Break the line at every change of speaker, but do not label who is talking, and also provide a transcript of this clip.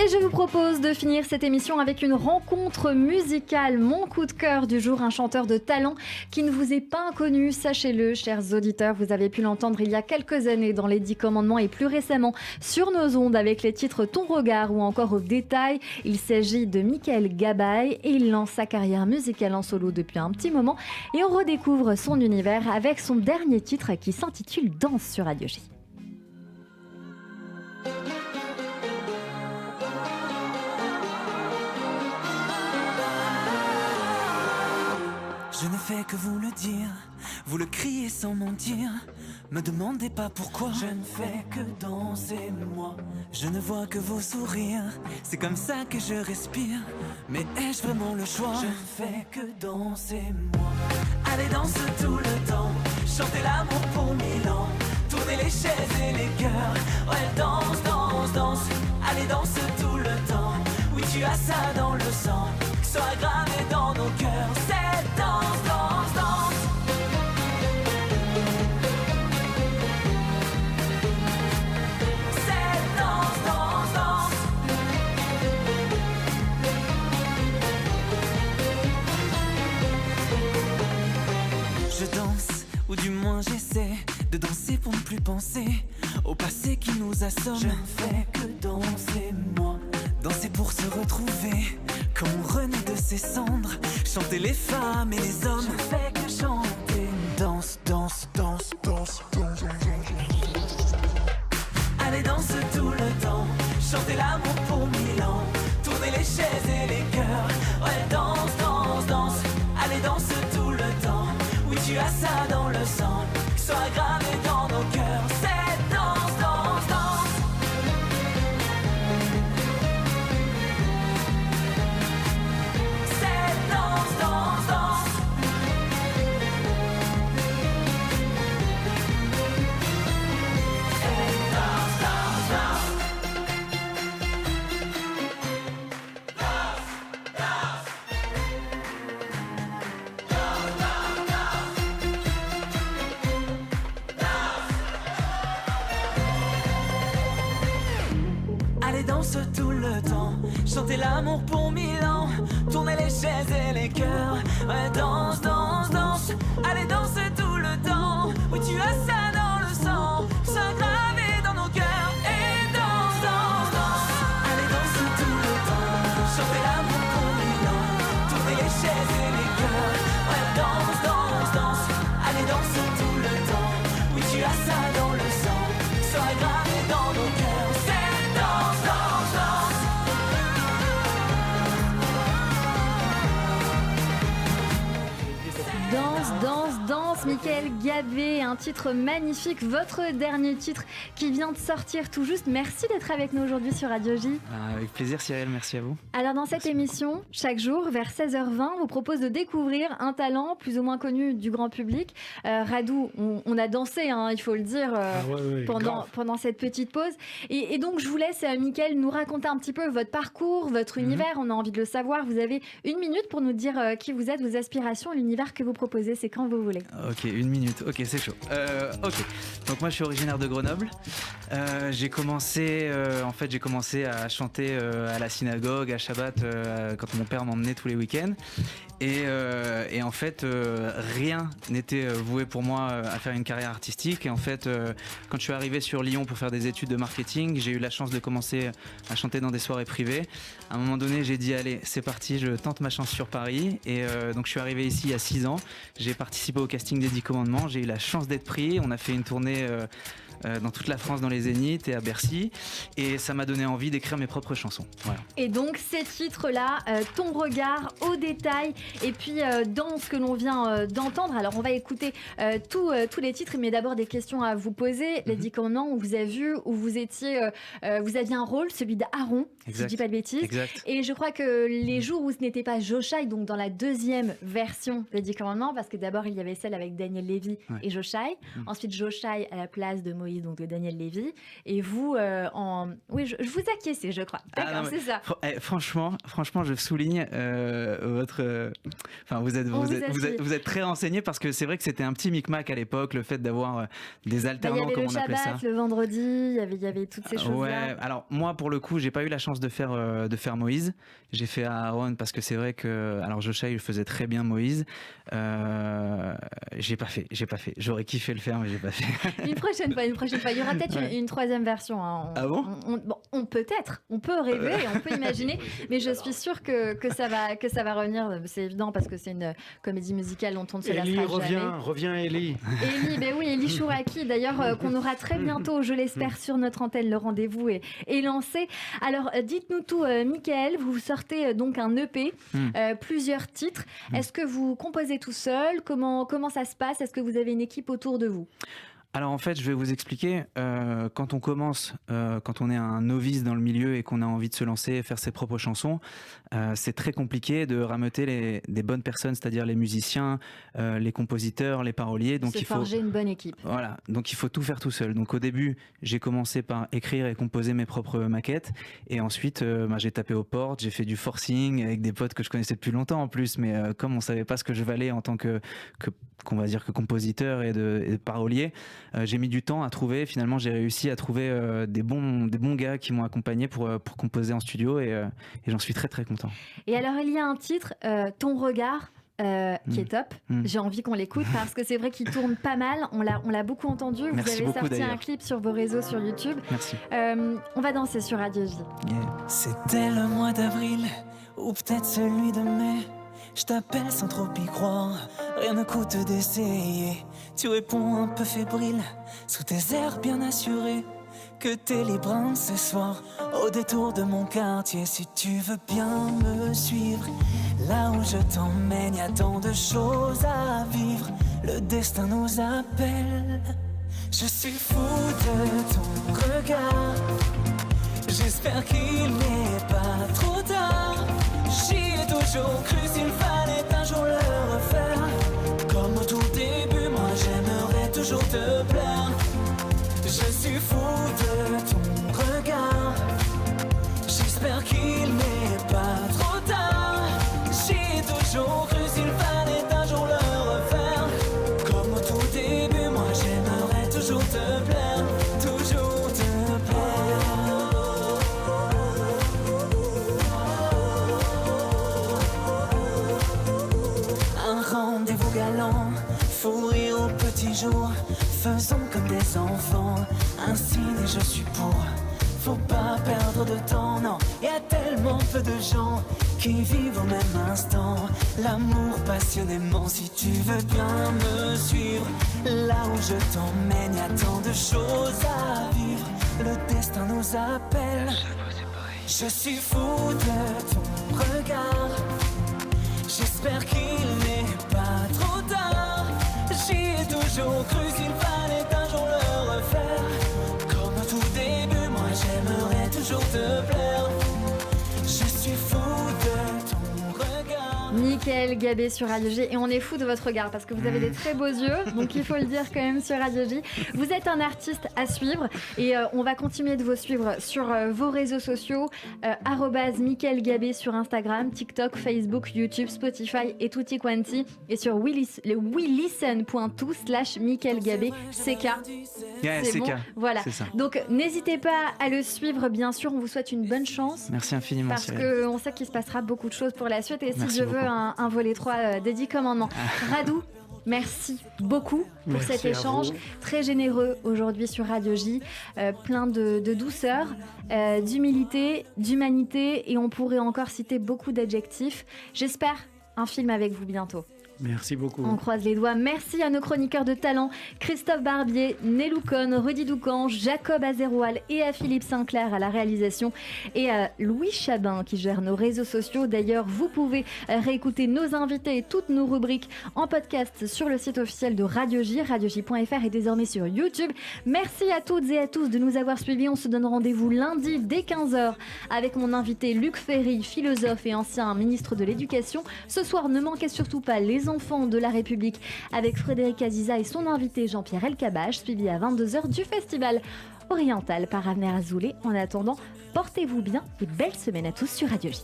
Et je vous propose de finir cette émission avec une rencontre musicale. Mon coup de cœur du jour, un chanteur de talent qui ne vous est pas inconnu. Sachez-le, chers auditeurs, vous avez pu l'entendre il y a quelques années dans les 10 commandements et plus récemment sur nos ondes avec les titres Ton regard ou encore Au détail. Il s'agit de Michael Gabaye et il lance sa carrière musicale en solo depuis un petit moment. Et on redécouvre son univers avec son dernier titre qui s'intitule Danse sur Radio J.
Je ne fais que vous le dire, vous le criez sans mentir. Me demandez pas pourquoi. Je ne fais que danser moi. Je ne vois que vos sourires, c'est comme ça que je respire. Mais ai-je vraiment le choix? Je ne fais que danser moi. Allez danse tout le temps, chantez l'amour pour 1000 ans. Tournez les chaises et les cœurs. Ouais danse, danse, danse. Allez danse tout le temps. Oui tu as ça dans le sang, que soit gravé dans nos cœurs. Cette danse, danse, danse. Cette danse, danse, danse. Je danse, ou du moins j'essaie de danser pour ne plus penser au passé qui nous assomme. Je ne fais que danser moi. Danser pour se retrouver, comme on renaît de ses cendres. Chanter les femmes et les hommes. Je fais que chanter. Danse, danse, danse, danse, danse, danse. Allez danse tout le temps, chanter l'amour pour 1000 ans. Tourner les chaises et les cœurs. Ouais danse, danse, danse. Allez danse tout le temps. Oui tu as ça dans le sang, que soit gravé dans nos cœurs. Cette danse, danse, danse. Allez danse tout le temps, chanter l'amour pour 1000 ans. Tourner les chaises et les cœurs. Ouais danse, danse, danse. Allez danse tout le temps. Oui tu as ça dans le sang, ça gravé dans nos cœurs. Et danse, danse, danse. Allez danse tout le temps, chanter l'amour pour 1000 ans. Tourner les chaises et les cœurs. Ouais danse, danse, danse. Allez danse tout le temps. Oui tu as ça dans le sang, ça gravé dans nos cœurs. C'est danse, danse, danse.
Danse, danse, danse, Michael Gabaye, un titre magnifique, votre dernier titre qui vient de sortir tout juste. Merci d'être avec nous aujourd'hui sur Radio J.
Avec plaisir Cyril, merci à vous.
Alors dans cette émission, chaque jour vers 16h20, on vous propose de découvrir un talent plus ou moins connu du grand public. Radou, on a dansé, hein, il faut le dire, pendant cette petite pause. Et donc je vous laisse, Michael, nous raconter un petit peu votre parcours, votre univers. On a envie de le savoir. Vous avez 1 minute pour nous dire qui vous êtes, vos aspirations, l'univers que vous proposez. C'est quand vous voulez.
Ok, 1 minute. Ok, c'est chaud. Ok. Donc moi, je suis originaire de Grenoble. J'ai commencé à chanter à la synagogue, à Shabbat, quand mon père m'emmenait tous les week-ends. Et en fait, rien n'était voué pour moi à faire une carrière artistique. Et en fait, quand je suis arrivé sur Lyon pour faire des études de marketing, j'ai eu la chance de commencer à chanter dans des soirées privées. À un moment donné, j'ai dit allez, c'est parti, je tente ma chance sur Paris. Et donc je suis arrivé ici il y a 6 ans. J'ai participé au casting des 10 commandements. J'ai eu la chance d'être pris. On a fait une tournée dans toute la France, dans les Zéniths et à Bercy. Et ça m'a donné envie d'écrire mes propres chansons. Voilà.
Et donc ces titres-là, Ton regard, Au détail, et puis dans ce que l'on vient d'entendre. Alors on va écouter tous les titres, mais d'abord des questions à vous poser. Les 10 commandements, on vous a vu, où vous étiez, vous aviez un rôle, celui d'Aaron, si je ne dis pas de bêtises.
Exact.
Et je crois que les jours où ce n'était pas Joshai, donc dans la deuxième version des 10 commandements, parce que d'abord il y avait celle avec Daniel Lévy et Joshai. Ensuite Joshai à la place de Moïse, donc de Daniel Lévy. Vendredi et vous Oui, je vous acquiescez, je crois. D'accord, c'est ça.
Franchement, je souligne votre... Enfin, vous êtes très renseigné parce que c'est vrai que c'était un petit micmac à l'époque, le fait d'avoir des alternants, comme on appelait ça.
Il y avait le Shabbat, le vendredi, il y avait toutes ces choses-là.
Ouais, alors moi, pour le coup, j'ai pas eu la chance de faire Moïse. J'ai fait Aaron parce que c'est vrai que... Alors, Joshua, il faisait très bien Moïse. J'ai pas fait. J'aurais kiffé le faire, mais j'ai pas fait.
Une prochaine fois. Il y aura peut-être une troisième version. Hein.
Ah bon ?
On peut rêver, on peut imaginer, mais je suis sûre que ça va revenir. C'est évident parce que c'est une comédie musicale dont on ne se lassera jamais.
Reviens Élie.
Élie Chouraki, d'ailleurs, qu'on aura très bientôt, je l'espère, sur notre antenne. Le rendez-vous est lancé. Alors, dites-nous tout, Mickaël, vous sortez donc un EP, plusieurs titres. Est-ce que vous composez tout seul ? Comment ça se passe ? Est-ce que vous avez une équipe autour de vous ?
Alors en fait, je vais vous expliquer, quand on commence, quand on est un novice dans le milieu et qu'on a envie de se lancer et faire ses propres chansons, c'est très compliqué de rameuter des bonnes personnes, c'est-à-dire les musiciens, les compositeurs, les paroliers. Donc il faut forger
une bonne équipe.
Voilà, donc il faut tout faire tout seul. Donc au début, j'ai commencé par écrire et composer mes propres maquettes, et ensuite j'ai tapé aux portes, j'ai fait du forcing avec des potes que je connaissais depuis longtemps en plus, mais comme on savait pas ce que je valais en tant qu'on va dire que compositeur et de parolier, j'ai mis du temps à trouver. Finalement, j'ai réussi à trouver des bons gars qui m'ont accompagné pour composer en studio, et j'en suis très très content.
Et alors, il y a un titre, Ton regard, qui est top. J'ai envie qu'on l'écoute parce que c'est vrai qu'il tourne pas mal. On l'a beaucoup entendu.
Merci
vous avez sorti
d'ailleurs.
Un clip sur vos réseaux, sur YouTube.
Merci.
On va danser sur Radio J.
Yeah.
C'était le mois d'avril, ou peut-être celui de mai. Je t'appelle sans trop y croire, rien ne coûte d'essayer. Tu réponds un peu fébrile, sous tes airs bien assurés, que t'es libre ce soir, au détour de mon quartier. Si tu veux bien me suivre, là où je t'emmène, y a tant de choses à vivre. Le destin nous appelle. Je suis fou de ton regard, j'espère qu'il n'est pas trop tard. J'y ai toujours cru, s'il fallait un jour le refaire. Comme au tout début, moi j'aimerais toujours te plaire. Je suis fou de ton regard, j'espère qu'il n'est pas trop tard. J'y ai toujours cru, s'il fallait un jour le refaire. Comme au tout début, moi j'aimerais toujours te plaire. Toujours te plaire. Rendez-vous galant, fou rire au petit jour. Faisons comme des enfants, un signe et je suis pour. Faut pas perdre de temps, non. Y a tellement peu de gens qui vivent au même instant l'amour passionnément. Si tu veux bien me suivre, là où je t'emmène, y a tant de choses à vivre. Le destin nous appelle. Je suis fou de ton regard, j'espère qu'il n'est pas trop tard. J'y ai toujours cru, s'il fallait un jour le refaire. Comme au tout début, moi j'aimerais toujours te plaire. Je suis fou de ton regard.
Mickaël Gabé sur Radio J, et on est fou de votre regard parce que vous avez des très beaux yeux, donc il faut le dire quand même sur Radio J. Vous êtes un artiste à suivre et on va continuer de vous suivre sur vos réseaux sociaux, @Mickaël Gabé sur Instagram, TikTok, Facebook, YouTube, Spotify et tutti quanti, et sur welisten.to/Mickaël Gabé, CK.
Yeah,
c'est
CK.
bon, voilà.
C'est ça.
Donc n'hésitez pas à le suivre, bien sûr. On vous souhaite une bonne chance.
Merci infiniment.
Parce qu'on sait qu'il se passera beaucoup de choses pour la suite. Et si
Merci
je
beaucoup.
veux un volet 3 des 10 commandements. Radou, merci beaucoup pour
Merci
cet
à
échange.
vous.
Très généreux aujourd'hui sur Radio J. Plein de douceur, d'humilité, d'humanité. Et on pourrait encore citer beaucoup d'adjectifs. J'espère un film avec vous bientôt.
Merci beaucoup.
On croise les doigts. Merci à nos chroniqueurs de talent, Christophe Barbier, Nélou Cohn, Rudy Doucan, Jacob Azeroual et à Philippe Sinclair à la réalisation, et à Louis Chabin qui gère nos réseaux sociaux. D'ailleurs, vous pouvez réécouter nos invités et toutes nos rubriques en podcast sur le site officiel de Radio J, radioj.fr, et désormais sur YouTube. Merci à toutes et à tous de nous avoir suivis. On se donne rendez-vous lundi dès 15h avec mon invité Luc Ferry, philosophe et ancien ministre de l'Éducation. Ce soir, ne manquez surtout pas les enfants de la République avec Frédéric Aziza et son invité Jean-Pierre Elkabbach, suivi à 22h du festival. Oriental par Amner Azoulay. En attendant, portez-vous bien et belle semaine à tous sur Radio J.